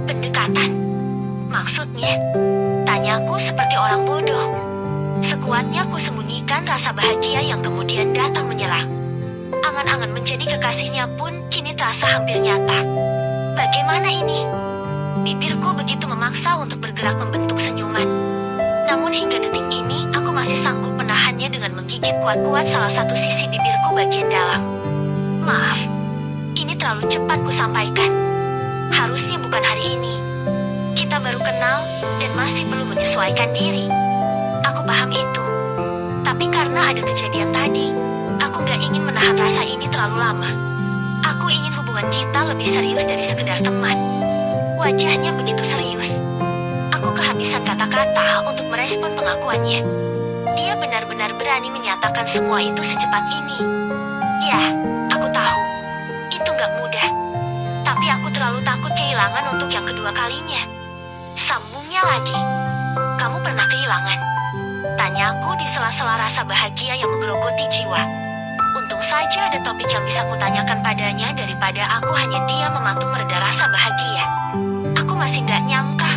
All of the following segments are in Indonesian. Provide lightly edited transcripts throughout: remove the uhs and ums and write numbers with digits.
Pendekatan? Maksudnya? Tanyaku seperti orang bodoh. Sekuatnya ku sembunyikan rasa bahagia yang kemudian datang menyerang. Angan-angan menjadi kekasihnya pun kini terasa hampir nyata. Bagaimana ini? Bibirku begitu memaksa untuk bergerak membentuk senyuman. Namun hingga detik ini aku masih sanggup menahannya dengan menggigit kuat-kuat salah satu sisi bibirku bagian dalam. Maaf, ini terlalu cepat ku sampaikan. Harusnya bukan hari ini. Kita baru kenal dan masih perlu menyesuaikan diri. Aku paham itu. Tapi karena ada kejadian tadi, aku gak ingin menahan rasa ini terlalu lama. Aku ingin hubungan kita lebih serius dari sekedar teman. Wajahnya begitu serius. Aku kehabisan kata-kata untuk merespon pengakuannya. Dia benar-benar berani menyatakan semua itu secepat ini. Ya, aku tahu. Itu gak mudah. Tapi aku terlalu takut kehilangan untuk yang kedua kalinya. Sambungnya lagi. Kamu pernah kehilangan? Tanyaku di sela-sela rasa bahagia yang menggerogoti jiwa. Untung saja ada topik yang bisa kutanyakan padanya daripada aku hanya diam mematung mereda rasa bahagia. Aku masih gak nyangka.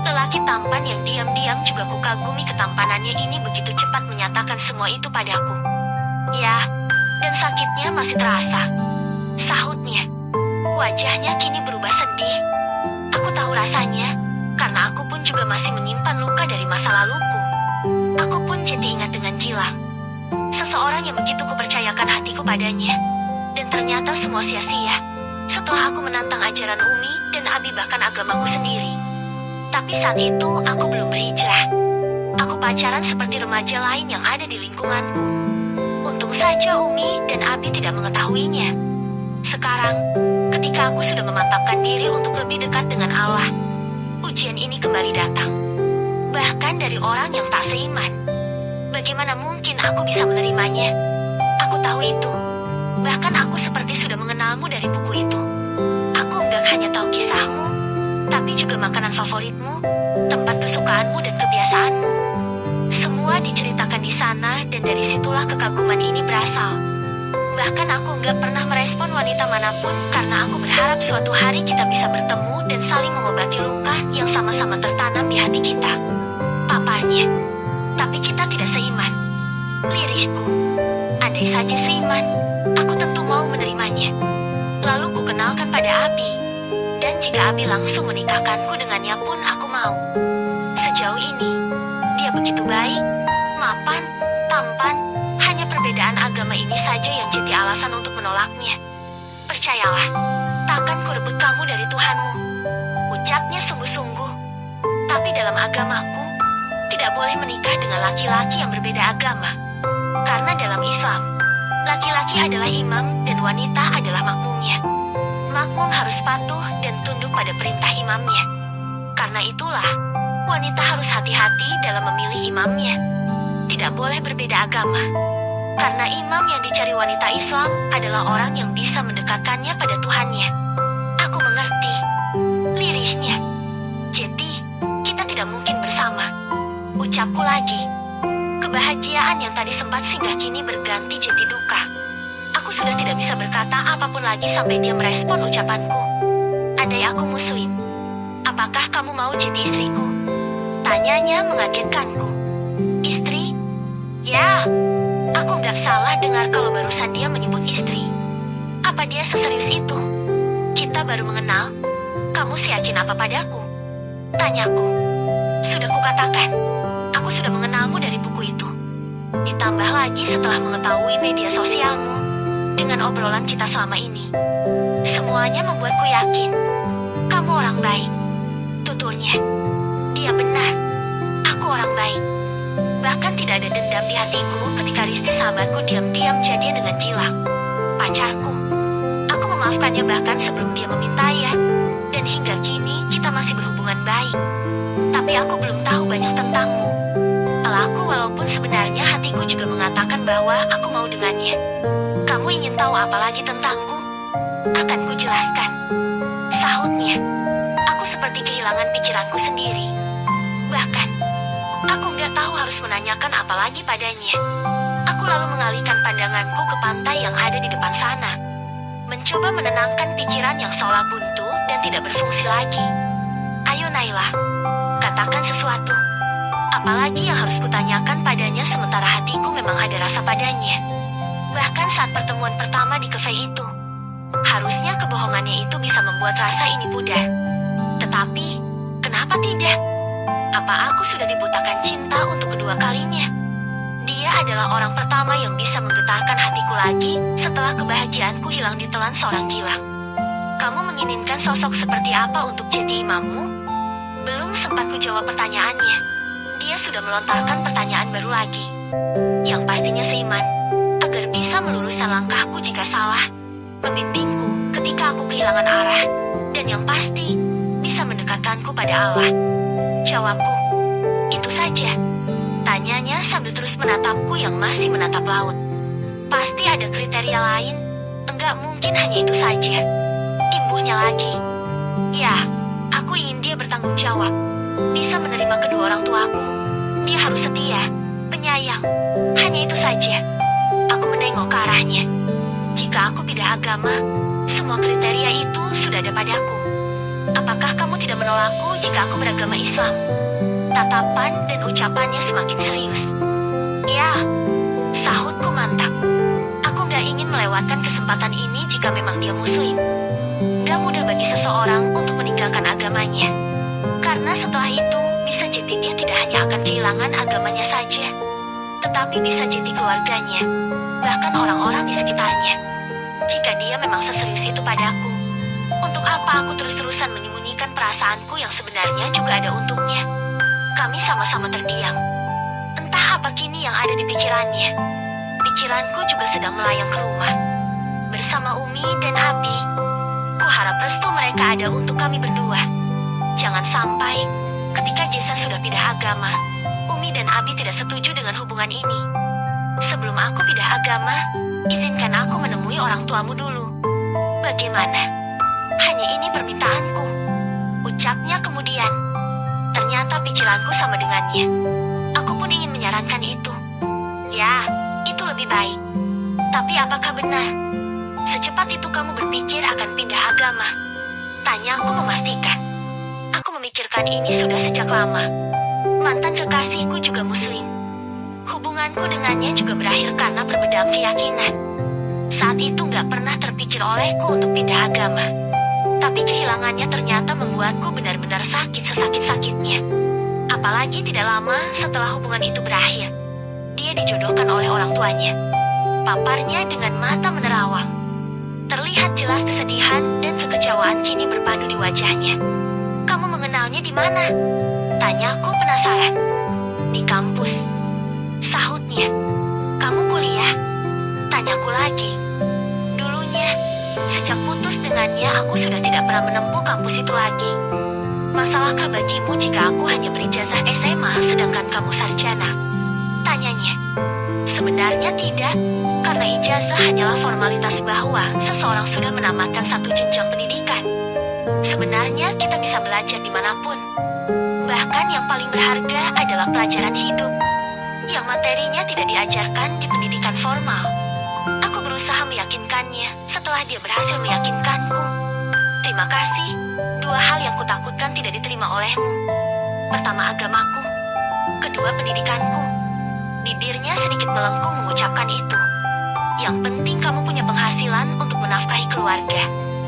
Lelaki tampan yang diam-diam juga kukagumi ketampanannya ini begitu cepat menyatakan semua itu padaku. Ya, dan sakitnya masih terasa. Sahutnya. Wajahnya kini berubah sedih. Aku tahu rasanya, karena aku pun juga masih menyimpan luka dari masa laluku. Aku pun jadi ingat dengan Gilang. Seseorang yang begitu kupercayakan hatiku padanya. Dan ternyata semua sia-sia. Setelah aku menantang ajaran Umi dan Abi bahkan agamaku sendiri. Tapi saat itu aku belum berhijrah. Aku pacaran seperti remaja lain yang ada di lingkunganku. Untung saja Umi dan Abi tidak mengetahuinya. Sekarang, ketika aku sudah memantapkan diri untuk lebih dekat dengan Allah, ujian ini kembali datang. Bahkan dari orang yang tak seiman. Bagaimana mungkin aku bisa menerimanya? Aku tahu itu. Bahkan aku seperti sudah mengenalmu dari buku itu. Aku enggak hanya tahu kisahmu, tapi juga makanan favoritmu, tempat kesukaanmu dan kebiasaanmu. Semua diceritakan di sana dan dari situlah kekaguman ini berasal. Bahkan aku enggak pernah merespon wanita manapun karena aku berharap suatu hari kita bisa bertemu dan saling mengobati luka yang sama-sama tertanam di hati kita. Paparnya. Tapi kita tidak seiman. Lirihku. Andai saja seiman, aku tentu mau menerimanya. Lalu ku kenalkan pada Abi. Dan jika Abi langsung menikahkanku dengannya pun aku mau. Sejauh ini, dia begitu baik, mapan, tampan, hanya perbedaan agama ini saja yang jadi alasan untuk menolaknya. Percayalah, takkan ku rebut kamu dari Tuhanmu. Ucapnya sungguh-sungguh. Tapi dalam agamaku, tidak boleh menikah dengan laki-laki yang berbeda agama. Karena dalam Islam, laki-laki adalah imam dan wanita adalah makmumnya. Makmum harus patuh dan tunduk pada perintah imamnya. Karena itulah, wanita harus hati-hati dalam memilih imamnya. Tidak boleh berbeda agama. Karena imam yang dicari wanita Islam adalah orang yang bisa mendekatkannya pada Tuhannya. Aku mengerti. Lirihnya. Jadi, kita tidak mungkin bersama. Ucapku lagi. Kebahagiaan yang tadi sempat singgah kini berganti jadi duka. Aku sudah tidak bisa berkata apapun lagi sampai dia merespon ucapanku. Andai aku muslim, apakah kamu mau jadi istriku? Tanyanya mengagetkanku. Istri? Ya, aku gak salah dengar kalau barusan dia menyebut istri. Apa dia seserius itu? Kita baru mengenal. Kamu yakin apa padaku? Tanyaku. Sudah kukatakan. Aku sudah mengenalmu dari buku itu. Ditambah lagi setelah mengetahui media sosialmu, dengan obrolan kita selama ini. Semuanya membuatku yakin. Kamu orang baik. Tuturnya. Dia benar. Aku orang baik. Bahkan tidak ada dendam di hatiku ketika Risti sahabatku diam-diam jadian dengan Gilang. Pacarku. Aku memaafkannya bahkan sebelum dia meminta ya. Dan hingga kini kita masih berhubungan baik. Tapi aku belum tahu banyak tentangmu. Aku walaupun sebenarnya hatiku juga mengatakan bahwa aku mau dengannya. Kamu ingin tahu apa lagi tentangku? Akan kujelaskan. Sahutnya. Aku seperti kehilangan pikiranku sendiri. Bahkan, Aku nggak tahu harus menanyakan apa lagi padanya. Aku lalu mengalihkan pandanganku ke pantai yang ada di depan sana. Mencoba menenangkan pikiran yang seolah buntu dan tidak berfungsi lagi. Ayo Naila, katakan sesuatu. Apalagi yang harus kutanyakan padanya sementara hatiku memang ada rasa padanya. Bahkan saat pertemuan pertama di kafe itu. Harusnya kebohongannya itu bisa membuat rasa ini pudar. Tetapi, kenapa tidak? Apa aku sudah dibutakan cinta untuk kedua kalinya? Dia adalah orang pertama yang bisa menggetarkan hatiku lagi setelah kebahagiaanku hilang ditelan seorang gila. Kamu menginginkan sosok seperti apa untuk jadi imammu? Belum sempat kujawab pertanyaannya. Dia sudah melontarkan pertanyaan baru lagi. Yang pastinya seiman, agar bisa meluruskan langkahku jika salah, membimbingku ketika aku kehilangan arah, dan yang pasti bisa mendekatkanku pada Allah. Jawabku, itu saja. Tanyanya sambil terus menatapku yang masih menatap laut. Pasti ada kriteria lain, enggak mungkin hanya itu saja. Imbuhnya lagi. Ya, aku ingin dia bertanggung jawab, bisa menerima kedua orang tuaku. Dia harus setia, penyayang. Hanya itu saja. Aku menengok ke arahnya. Jika aku pindah agama, semua kriteria itu sudah ada padaku. Apakah kamu tidak menolakku jika aku beragama Islam? Tatapan dan ucapannya semakin serius. Ya, sahutku mantap. Aku gak ingin melewatkan kesempatan ini jika memang dia muslim. Gak mudah bagi seseorang untuk meninggalkan agamanya. Karena setelah itu, bisa jadi dia tidak hanya akan kehilangan agamanya saja, tetapi bisa jadi keluarganya, bahkan orang-orang di sekitarnya. Jika dia memang seserius itu padaku, untuk apa aku terus-terusan menyembunyikan perasaanku yang sebenarnya juga ada untuknya? Kami sama-sama terdiam. Entah apa kini yang ada di pikirannya. Pikiranku juga sedang melayang ke rumah. Bersama Umi dan Abi. Kuharap restu mereka ada untuk kami berdua. Jangan sampai, ketika Jason sudah pindah agama, Umi dan Abi tidak setuju dengan hubungan ini. Sebelum aku pindah agama, izinkan aku menemui orang tuamu dulu. Bagaimana? Hanya ini permintaanku. Ucapnya kemudian. Ternyata pikiranku sama dengannya. Aku pun ingin menyarankan itu. Ya, itu lebih baik. Tapi apakah benar? Secepat itu kamu berpikir akan pindah agama? Tanyaku memastikan. Aku memikirkan ini sudah sejak lama. Mantan kekasihku juga muslim. Hubunganku dengannya juga berakhir karena perbedaan keyakinan. Saat itu gak pernah terpikir olehku untuk pindah agama. Tapi kehilangannya ternyata membuatku benar-benar sakit sesakit-sakitnya. Apalagi tidak lama setelah hubungan itu berakhir, dia dijodohkan oleh orang tuanya. Paparnya dengan mata menerawang. Terlihat jelas kesedihan dan kekecewaan kini berpadu di wajahnya. Kamu mengenalnya di mana? Tanyaku penasaran. Di kampus. Sahutnya. Kamu kuliah? Tanyaku lagi. Dulunya, sejak putus dengannya aku sudah tidak pernah menempuh kampus itu lagi. Masalahkah bagimu jika aku hanya berijazah SMA sedangkan kamu sarjana? Tanyanya. Sebenarnya tidak, karena ijazah hanyalah formalitas bahwa seseorang sudah menamatkan satu jenjang pendidikan. Sebenarnya kita bisa belajar dimanapun. Bahkan yang paling berharga adalah pelajaran hidup, yang materinya tidak diajarkan di pendidikan formal. Aku berusaha meyakinkannya setelah dia berhasil meyakinkanku. Terima kasih, dua hal yang kutakutkan tidak diterima olehmu. Pertama agamaku, kedua pendidikanku. Bibirnya sedikit melengkung mengucapkan itu. Yang penting kamu punya penghasilan untuk menafkahi keluarga.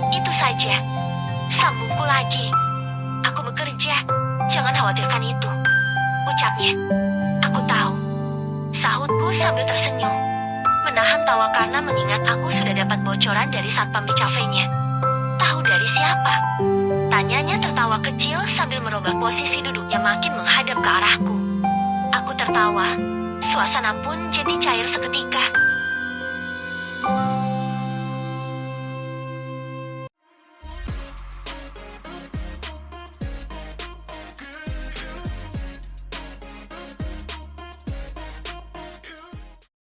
Itu saja. Sambungku lagi. Aku bekerja, jangan khawatirkan itu. Ucapnya. Aku tahu. Sahutku sambil tersenyum. Menahan tawa karena mengingat aku sudah dapat bocoran dari satpam di kafenya. Tahu dari siapa? Tanyanya tertawa kecil sambil merubah posisi duduknya makin menghadap ke arahku. Aku tertawa. Suasana pun jadi cair seketika.